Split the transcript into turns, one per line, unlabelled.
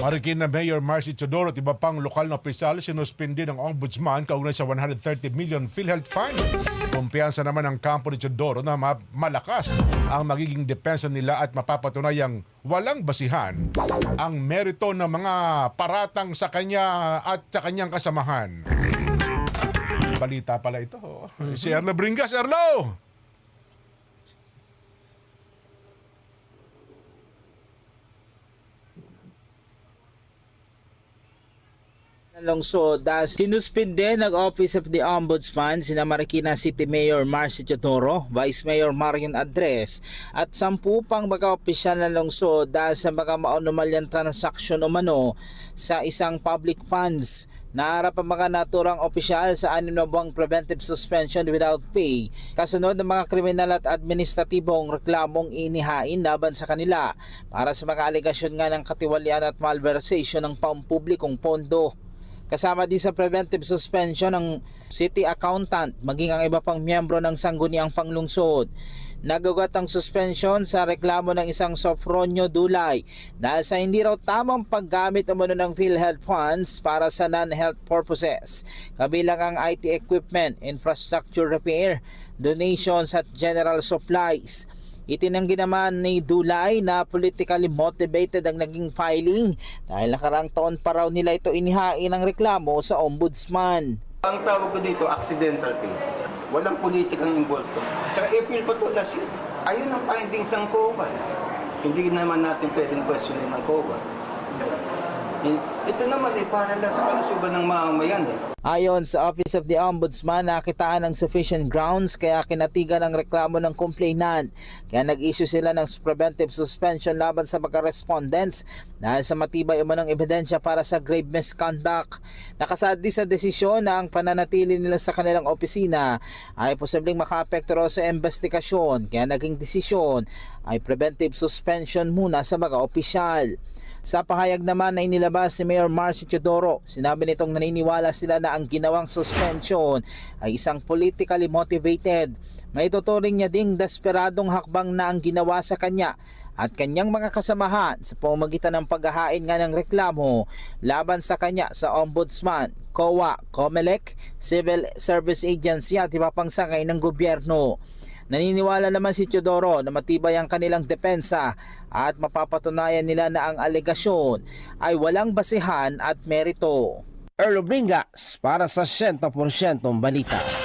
Marikina Mayor Marcy Teodoro at iba pang lokal na opisyal sinuspindi ng ombudsman kaugnay sa 130 million PhilHealth Fund. Kumpiyansa naman ang kampo ni Teodoro na malakas ang magiging depensa nila at mapapatunayang walang basihan ang merito ng mga paratang sa kanya at sa kanyang kasamahan. Balita pala ito. Si Erlo Bringas. Erlo!
Lungsod, sinuspinde ng Office of the Ombudsman sina Marikina City Mayor Marcy Teodoro, Vice Mayor Marion Adres at 10 pang mga opisyal ng lungsod dahil sa mga maanomalyang transaksyon umano sa isang public funds. Naharap ang mga naturang opisyal sa 6 na buwang preventive suspension without pay kasunod ng mga kriminal at administratibong reklamong inihain laban sa kanila para sa mga alegasyon nga ng katiwalian at malversation ng pampublikong pondo. Kasama din sa preventive suspension ng city accountant maging ang iba pang miyembro ng sangguniang panglungsod. Nagugat ang suspension sa reklamo ng isang Sofronio Dulay dahil sa hindi raw tamang paggamit umano ng PhilHealth funds para sa non-health purposes, kabilang ang IT equipment, infrastructure repair, donations at general supplies. Itinanggi naman ni Dulay na politically motivated ang naging filing dahil nakarang taon pa raw nila ito inihain ang reklamo sa ombudsman.
Ang tawag ko dito, accidental case. Walang politikang involved. Sa April pa to last year. Ayun ang findings ng COA. Hindi naman natin pwedeng questionin ng COA. Ito naman para lang sa kalusugan ng mamamayan
Ayon sa Office of the Ombudsman, nakitaan ng sufficient grounds kaya kinatigan ang reklamo ng complainant. Kaya nag-issue sila ng preventive suspension laban sa mga respondents dahil sa matibay umanong ebidensya para sa grave misconduct. Nakasadi sa desisyon na ang pananatili nila sa kanilang opisina ay posibleng makaapekto raw sa investigasyon. Kaya naging desisyon ay preventive suspension muna sa mga opisyal. Sa pahayag naman na inilabas ni Mayor Marcy Teodoro, sinabi nitong naniniwala sila na ang ginawang suspension ay isang politically motivated. May tuturing niya ding desperadong hakbang na ang ginawa sa kanya at kanyang mga kasamahan sa pamamagitan ng paghahain nga ng reklamo laban sa kanya sa Ombudsman, COA, COMELEC, Civil Service Agency at iba pang sangay ng gobyerno. Naniniwala naman si Teodoro na matibay ang kanilang depensa at mapapatunayan nila na ang alegasyon ay walang basihan at merito. Erlo Bringas para sa 100% balita.